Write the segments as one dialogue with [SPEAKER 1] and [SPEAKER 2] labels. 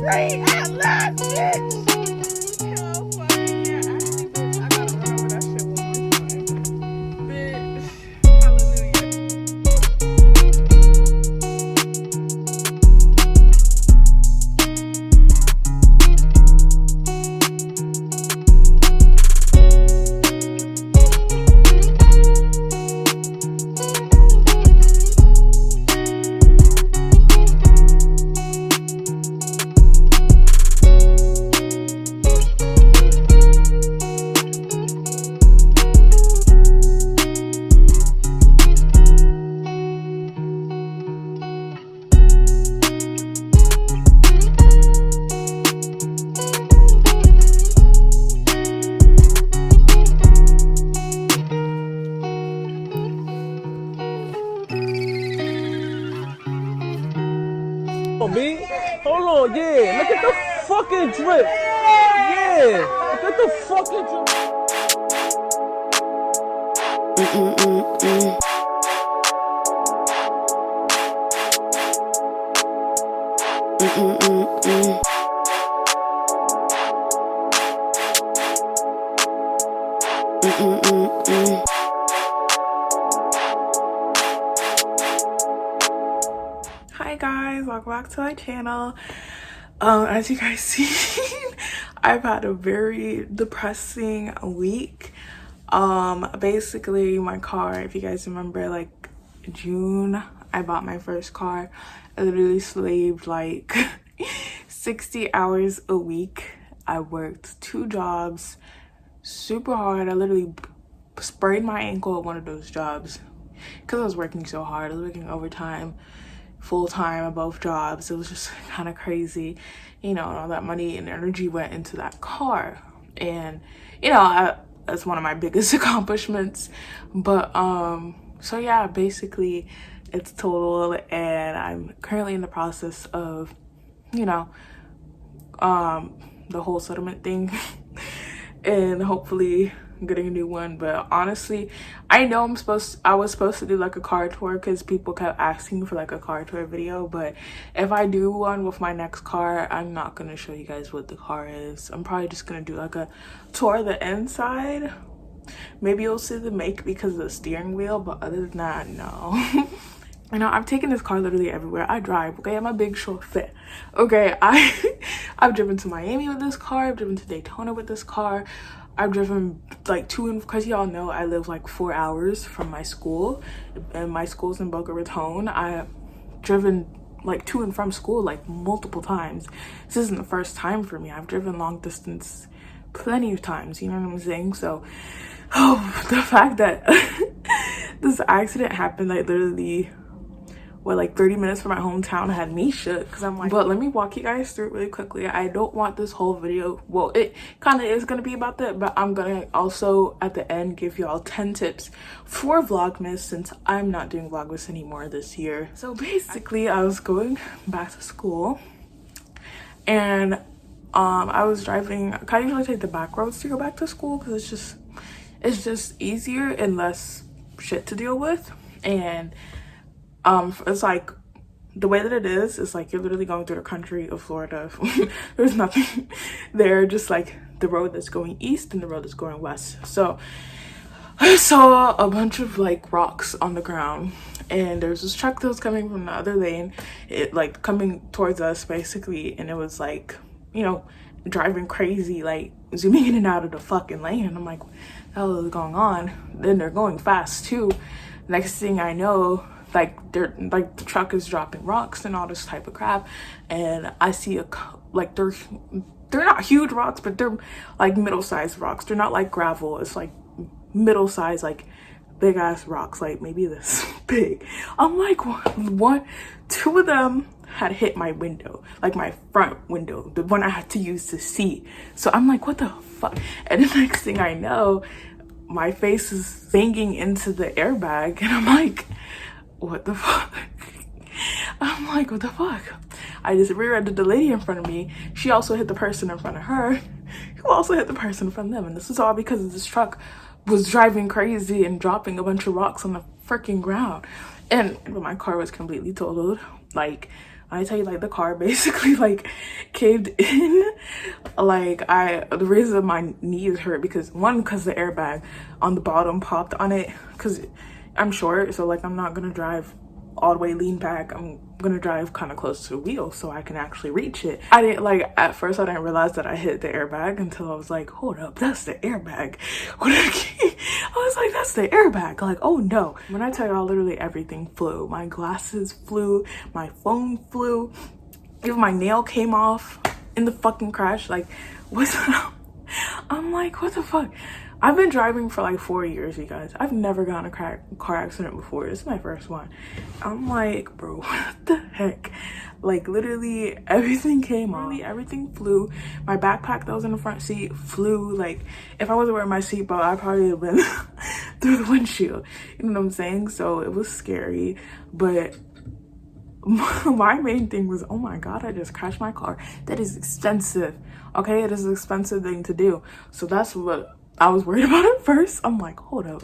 [SPEAKER 1] scream out loud, bitch. Hell fucking yeah. Actually, bitch, I gotta run over that shit one more time. Bitch. Hallelujah.
[SPEAKER 2] B. Hold on, yeah. Look at the fucking drip. Yeah. Look at the fucking drip.
[SPEAKER 1] Hi guys, welcome back to my channel. As you guys see, I've had a very depressing week. Basically my car, if you guys remember, like June, I bought my first car. I literally slaved like 60 hours a week. I worked 2 jobs super hard. I literally sprained my ankle at one of those jobs because I was working so hard. I was working overtime, full-time at both jobs. It was just kind of crazy, you know, and all that money and energy went into that car. And you know, that's one of my biggest accomplishments. But so yeah, basically it's total, and I'm currently in the process of, you know, the whole settlement thing and hopefully getting a new one. But honestly, I know I was supposed to do like a car tour because people kept asking for like a car tour video. But if I do one with my next car, I'm not gonna show you guys what the car is. I'm probably just gonna do like a tour of the inside. Maybe you'll see the make because of the steering wheel, but other than that, no. You know, I've taken this car literally everywhere I drive. Okay, I'm a big short fit. Okay, I've driven to Miami with this car. I've driven to Daytona with this car. I've driven like because y'all know I live like 4 hours from my school, and my school's in Boca Raton. I've driven like to and from school like multiple times. This isn't the first time for me. I've driven long distance plenty of times, you know what I'm saying? So the fact that this accident happened, like literally like 30 minutes from my hometown, had me shook because I'm like, but let me walk you guys through it really quickly. I don't want this whole video, well, it kind of is going to be about that, but I'm gonna also at the end give y'all 10 tips for Vlogmas since I'm not doing Vlogmas anymore this year. So basically I was going back to school, and I was driving. I usually take the back roads to go back to school because it's just easier and less shit to deal with. And it's like the way that it is, it's like you're literally going through the country of Florida. There's nothing there, just like the road that's going east and the road that's going west. So I saw a bunch of like rocks on the ground, and there's this truck that was coming from the other lane, it like coming towards us basically, and it was like, you know, driving crazy, like zooming in and out of the fucking lane. And I'm like, what the hell is going on? Then they're going fast too. Next thing I know, like the truck is dropping rocks and all this type of crap, and I see like they're not huge rocks, but they're like middle-sized rocks. They're not like gravel. It's like middle-sized, like big ass rocks, like maybe this big. I'm like, two of them had hit my window, like my front window, the one I had to use to see. So I'm like, what the fuck? And the next thing I know, my face is banging into the airbag, and I'm like, what the fuck? I'm like, what the fuck? I just rear-ended the lady in front of me. She also hit the person in front of her, who also hit the person in front of them. And this is all because this truck was driving crazy and dropping a bunch of rocks on the freaking ground. And my car was completely totaled. Like, I tell you, like, the car basically like caved in. Like, the reason my knees hurt because the airbag on the bottom popped on it, because I'm short, so like I'm not gonna drive all the way lean back. I'm gonna drive kind of close to the wheel so I can actually reach it. I didn't, like, at first I didn't realize that I hit the airbag until I was like, hold up, that's the airbag. I was like, that's the airbag. Like, oh no. When I tell y'all, literally everything flew. My glasses flew, my phone flew, even my nail came off in the fucking crash. Like, what's up? I'm like, what the fuck? I've been driving for like 4 years, you guys. I've never gotten a car accident before. This is my first one. I'm like, bro, what the heck? Like, literally everything came off. Literally everything flew. My backpack that was in the front seat flew. Like, if I wasn't wearing my seatbelt, I probably would have been through the windshield. You know what I'm saying? So it was scary. But my main thing was, oh my god, I just crashed my car. That is expensive. Okay, it is an expensive thing to do. So that's what I was worried about at first. I'm like, hold up.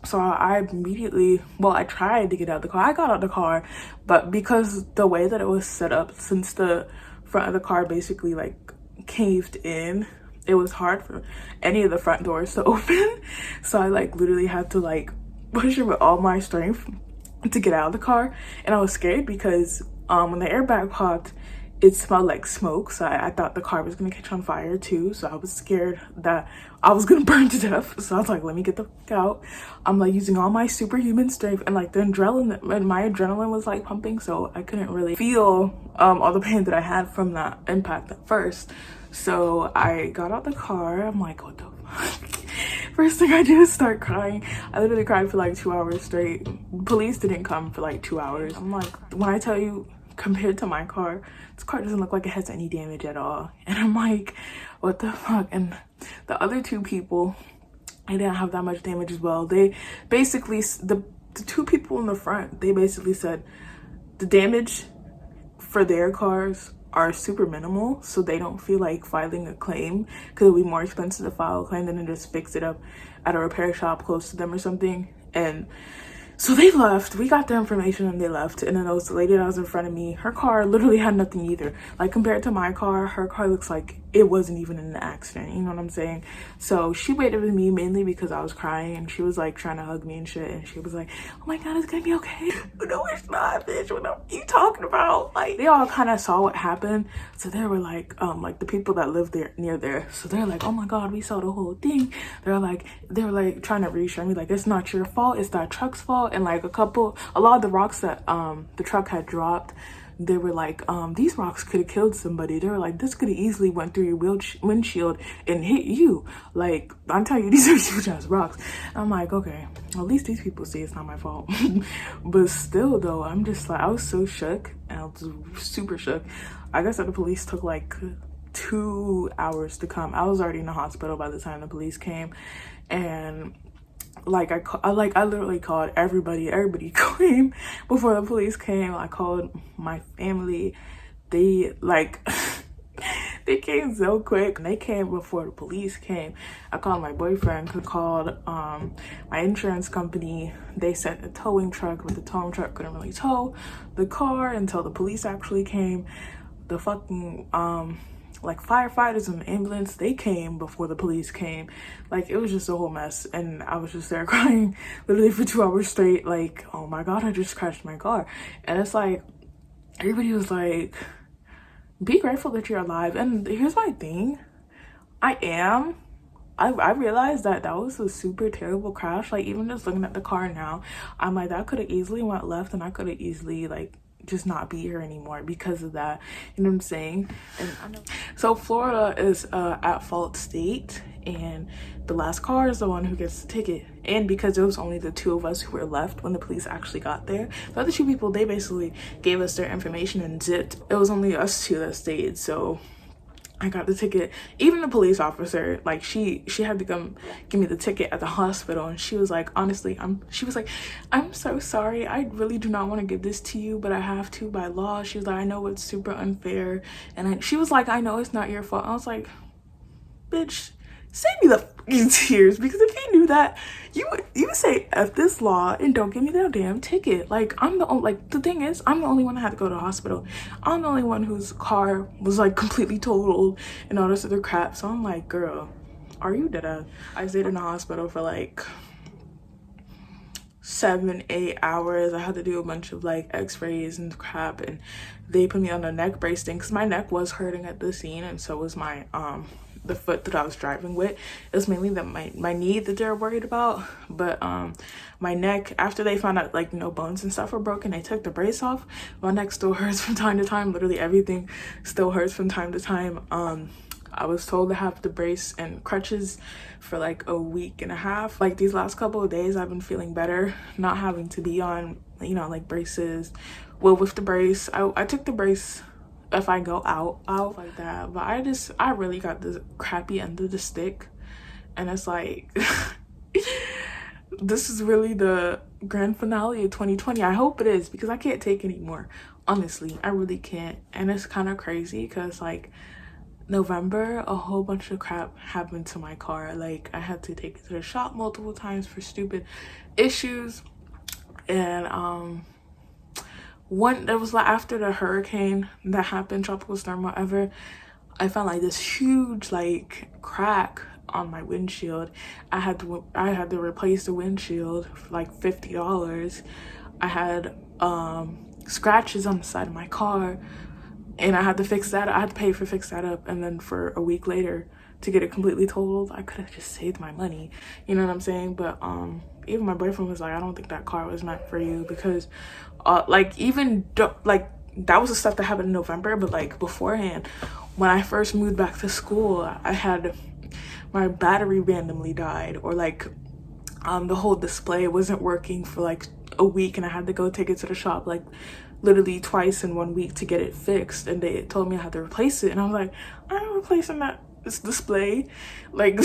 [SPEAKER 1] So I immediately, well, I tried to get out of the car. I got out of the car, but because the way that it was set up, since the front of the car basically like caved in, it was hard for any of the front doors to open. So I like literally had to like push it with all my strength to get out of the car. And I was scared because when the airbag popped, it smelled like smoke, so I thought the car was gonna catch on fire too. So I was scared that I was gonna burn to death. So I was like, let me get the fuck out. I'm like using all my superhuman strength, and like the adrenaline, and my adrenaline was like pumping, so I couldn't really feel all the pain that I had from that impact at first. So I got out the car. I'm like, what the fuck? First thing I do is start crying. I literally cried for like 2 hours straight. Police didn't come for like 2 hours. I'm like, when I tell you, compared to my car, this car doesn't look like it has any damage at all. And I'm like, what the fuck? And the other two people, they didn't have that much damage as well. They basically, the two people in the front, they basically said the damage for their cars are super minimal, so they don't feel like filing a claim, because it'll be more expensive to file a claim than to just fix it up at a repair shop close to them or something. And so they left. We got the information and they left. And then there was the lady that was in front of me. Her car literally had nothing either. Like, compared to my car, her car looks like it wasn't even in an accident. You know what I'm saying? So she waited with me mainly because I was crying, and she was like trying to hug me and shit. And she was like, oh my god, it's gonna be okay. No, it's not, bitch. What are you talking about? Like, they all kind of saw what happened. So they were like the people that live there near there. So they're like, oh my god, we saw the whole thing. They were like trying to reassure me, like, it's not your fault, it's that truck's fault. And like a lot of the rocks that the truck had dropped, they were like, these rocks could have killed somebody. They were like, this could have easily went through your windshield and hit you. Like, I'm telling you, these are huge ass rocks. I'm like, okay, well, at least these people say it's not my fault. But still though, I'm just like, I was so shook, and I was super shook. I guess that the police took like 2 hours to come. I was already in the hospital by the time the police came. And like I literally called everybody came before the police came. I called my family. They like they came so quick. They came before the police came. I called my boyfriend, who called my insurance company. They sent a towing truck, but the towing truck couldn't really tow the car until the police actually came. The fucking like firefighters and the ambulance, they came before the police came. Like, it was just a whole mess, and I was just there crying literally for 2 hours straight, like, oh my god, I just crashed my car. And it's like, everybody was like, be grateful that you're alive. And here's my thing, I realized that was a super terrible crash. Like, even just looking at the car now, I'm like, that could have easily went left, and I could have easily like just not be here anymore because of that. You know what I'm saying? And I know. So Florida is at fault state, and the last car is the one who gets the ticket. And because it was only the two of us who were left when the police actually got there, the other two people, they basically gave us their information and zipped. It was only us two that stayed. So I got the ticket. Even the police officer, like, she had to come give me the ticket at the hospital, and she was like, honestly, she was like, I'm so sorry, I really do not want to give this to you, but I have to by law. She was like, I know it's super unfair, and she was like, I know it's not your fault. I was like, bitch, save me the fucking tears, because if you knew that, you would say F this law and don't give me that damn ticket. Like, I'm the only, like, the thing is, I'm the only one that had to go to the hospital. I'm the only one whose car was like completely totaled and all this other crap. So I'm like, girl, are you dead? I stayed in the hospital for like 7-8 hours. I had to do a bunch of like x-rays and crap, and they put me on a neck brace thing because my neck was hurting at the scene, and so was my the foot that I was driving with. It was mainly that my knee that they're worried about, but my neck, after they found out like no bones and stuff were broken, they took the brace off. My neck still hurts from time to time. Literally everything still hurts from time to time. I was told to have the brace and crutches for like a week and a half. Like these last couple of days I've been feeling better, not having to be on, you know, like braces. Well, with the brace, I took the brace if I go out like that, but I really got the crappy end of the stick, and it's like this is really the grand finale of 2020. I hope it is, because I can't take anymore. Honestly, I really can't. And it's kind of crazy because like November, a whole bunch of crap happened to my car. Like, I had to take it to the shop multiple times for stupid issues. And it was like after the hurricane that happened, tropical storm, whatever, I found like this huge like crack on my windshield. I had to replace the windshield for like $50. I had scratches on the side of my car, and I had to fix that. I had to pay for fix that up, and then for a week later to get it completely totaled. I could have just saved my money, you know what I'm saying? But even my boyfriend was like, I don't think that car was meant for you, because like even like that was the stuff that happened in November. But like beforehand, when I first moved back to school, I had my battery randomly died, or like the whole display wasn't working for like a week, and I had to go take it to the shop like literally twice in 1 week to get it fixed, and they told me I had to replace it, and I was like, I'm replacing this display, like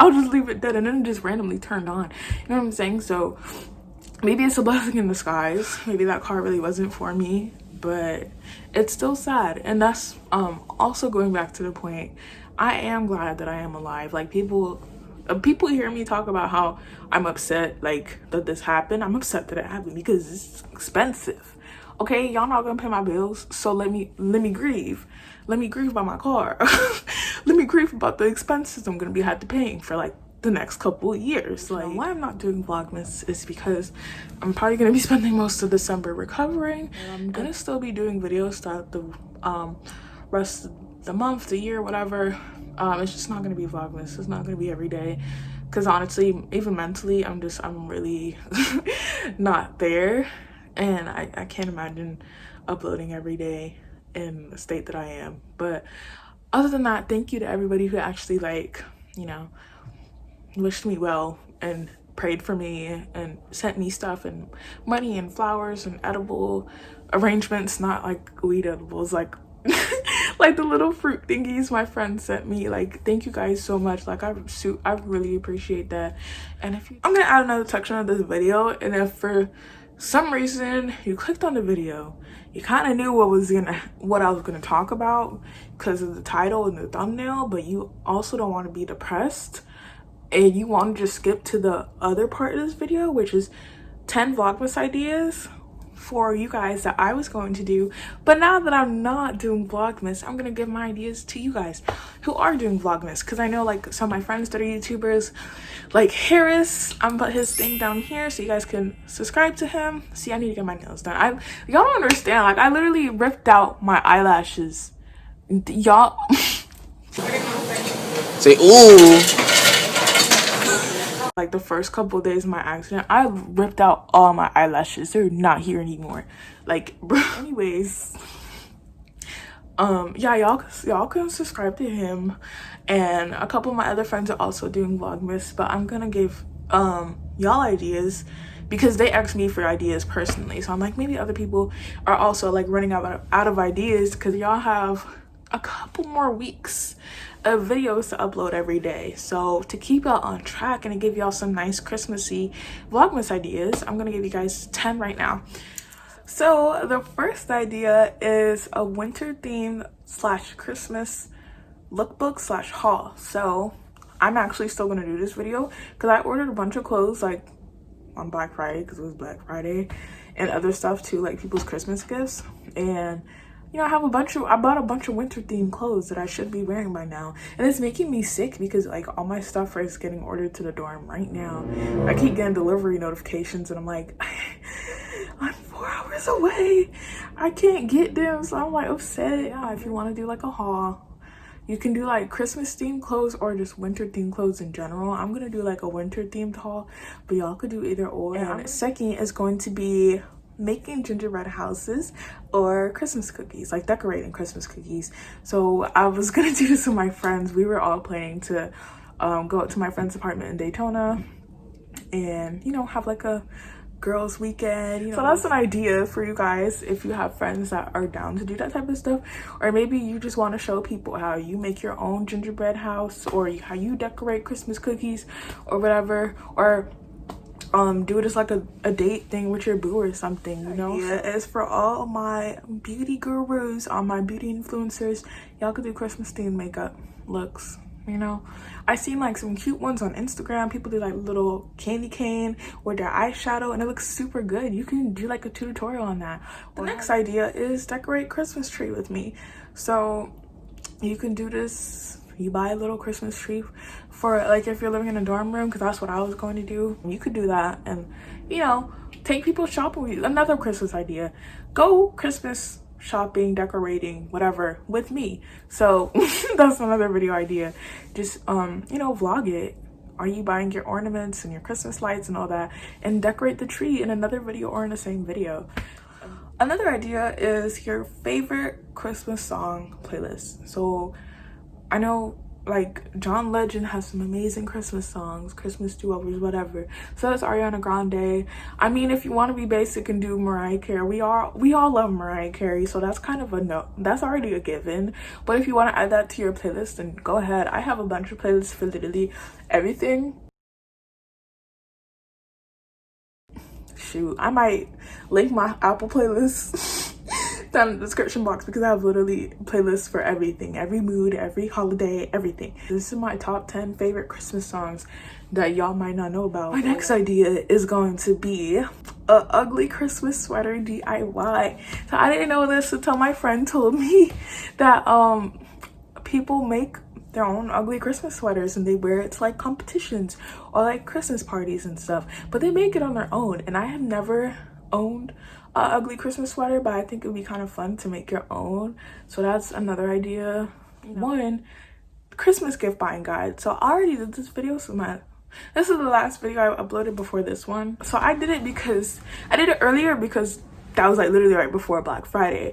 [SPEAKER 1] I'll just leave it dead. And then it just randomly turned on, you know what I'm saying? So maybe it's a blessing in disguise. Maybe that car really wasn't for me, but it's still sad. And that's also going back to the point, I am glad that I am alive. Like people hear me talk about how I'm upset like that this happened. I'm upset that it happened because it's expensive. Okay, y'all not gonna pay my bills, so let me grieve. Let me grieve about my car. Let me grieve about the expenses I'm gonna have to paying for like the next couple of years. Like, why I'm not doing Vlogmas is because I'm probably gonna be spending most of December recovering, and I'm gonna still be doing videos throughout the rest of the month, the year, whatever. It's just not gonna be Vlogmas. It's not gonna be every day, because honestly, even mentally, I'm really not there. And I can't imagine uploading every day in the state that I am. But other than that, thank you to everybody who actually, like, you know, wished me well and prayed for me and sent me stuff and money and flowers and edible arrangements, not like weed edibles, like like the little fruit thingies my friend sent me. Like, thank you guys so much. Like, I really appreciate that. And I'm gonna add another section of this video, and if for some reason you clicked on the video, you kind of knew what I was gonna talk about because of the title and the thumbnail, but you also don't want to be depressed and you want to just skip to the other part of this video, which is 10 Vlogmas ideas for you guys that I was going to do. But now that I'm not doing Vlogmas, I'm gonna give my ideas to you guys who are doing Vlogmas, because I know like some of my friends that are YouTubers, like Harris, I'm put his thing down here so you guys can subscribe to him. See, I need to get my nails done. Y'all don't understand, like I literally ripped out my eyelashes. Y'all
[SPEAKER 2] say ooh.
[SPEAKER 1] Like the first couple of days of my accident, I ripped out all my eyelashes. They're not here anymore. Like, bro. Anyways, yeah, y'all can subscribe to him, and a couple of my other friends are also doing Vlogmas. But I'm gonna give y'all ideas because they asked me for ideas personally. So I'm like, maybe other people are also like running out of ideas, because y'all have a couple more weeks of videos to upload every day. So to keep y'all on track and to give y'all some nice Christmassy Vlogmas ideas, I'm gonna give you guys 10 right now. So the first idea is a winter theme / Christmas lookbook / haul. So I'm actually still gonna do this video because I ordered a bunch of clothes like on Black Friday because it was Black Friday, and other stuff too, like people's Christmas gifts. And you know, I bought a bunch of winter themed clothes that I should be wearing by now, and it's making me sick because like all my stuff is getting ordered to the dorm right now. I keep getting delivery notifications and I'm like I'm 4 hours away, I can't get them. So I'm like upset. Yeah, if you want to do like a haul, you can do like Christmas themed clothes or just winter themed clothes in general. I'm gonna do like a winter themed haul, but y'all could do either or. And second is going to be making gingerbread houses or Christmas cookies, like decorating Christmas cookies. So I was gonna do this with my friends. We were all planning to go up to my friend's apartment in Daytona and, you know, have like a girls weekend, you know. So that's an idea for you guys if you have friends that are down to do that type of stuff, or maybe you just want to show people how you make your own gingerbread house or how you decorate Christmas cookies or whatever, or do it as like a date thing with your boo or something, you know. Yeah, it's for all my beauty gurus, all my beauty influencers. Y'all could do Christmas themed makeup looks, you know. I seen like some cute ones on Instagram. People do like little candy cane with their eyeshadow and it looks super good. You can do like a tutorial on that. The next idea is decorate Christmas tree with me. So you can do this. You buy a little Christmas tree for like if you're living in a dorm room, because that's what I was going to do. You could do that and, you know, take people shopping with you. Another Christmas idea, go Christmas shopping, decorating, whatever with me. So that's another video idea. Just you know, vlog it. Are you buying your ornaments and your Christmas lights and all that, and decorate the tree in another video or in the same video. Another idea is your favorite Christmas song playlist. So I know like John Legend has some amazing Christmas songs, Christmas do-overs, whatever. So that's Ariana Grande. I mean, if you want to be basic and do Mariah Carey, we all love Mariah Carey, so that's kind of a no, that's already a given. But if you want to add that to your playlist, then go ahead. I have a bunch of playlists for literally everything. Shoot, I might link my Apple playlist down in the description box because I have literally playlists for everything, every mood, every holiday, everything. This is my top 10 favorite Christmas songs that y'all might not know about. My next idea is going to be a ugly Christmas sweater DIY. So I didn't know this until my friend told me that people make their own ugly Christmas sweaters and they wear it to like competitions or like Christmas parties and stuff, but they make it on their own. And I have never owned an ugly Christmas sweater, but I think it would be kind of fun to make your own. So that's another idea. One, Christmas gift buying guide. So I already did this video, so this is the last video I uploaded before this one. So I did it earlier because that was like literally right before Black Friday.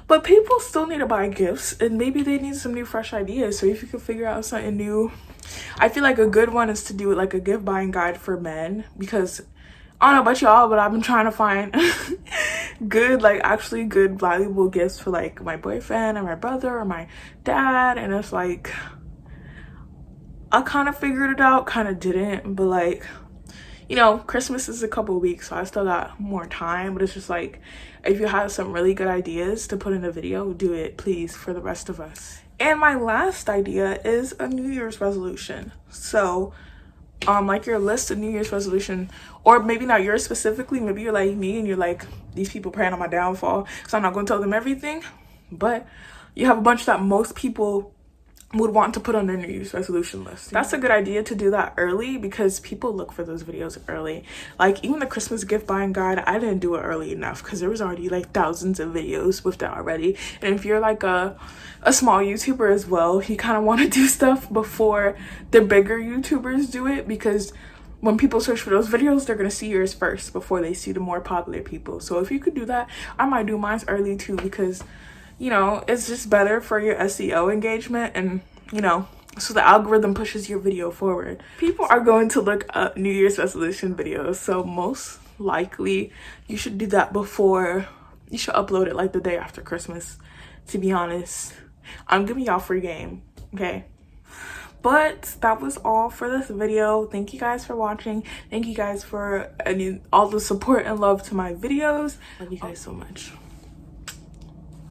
[SPEAKER 1] But people still need to buy gifts and maybe they need some new fresh ideas. So if you could figure out something new, I feel like a good one is to do like a gift buying guide for men, because I don't know about y'all, but I've been trying to find good, like actually good valuable gifts for like my boyfriend or my brother or my dad. And it's like, I kind of figured it out, kind of didn't, but like, you know, Christmas is a couple of weeks, so I still got more time. But it's just like, if you have some really good ideas to put in a video, do it, please, for the rest of us. And my last idea is a New Year's resolution. So, like your list of New Year's resolution, or maybe not yours specifically, maybe you're like me and you're like, these people praying on my downfall, so I'm not going to tell them everything. But you have a bunch that most people would want to put on their New Year's resolution list. That's a good idea to do that early because people look for those videos early. Like even the Christmas gift buying guide, I didn't do it early enough because there was already like thousands of videos with that already. And if you're like a small YouTuber as well, you kind of want to do stuff before the bigger YouTubers do it, because when people search for those videos, they're going to see yours first before they see the more popular people. So if you could do that, I might do mine early too, because you know, it's just better for your SEO engagement and, you know, so the algorithm pushes your video forward. People are going to look up New Year's resolution videos, so most likely you should do that before, you should upload it like the day after Christmas, to be honest. I'm giving y'all free game, okay? But that was all for this video. Thank you guys for watching. Thank you guys for all the support and love to my videos. Love you guys so much.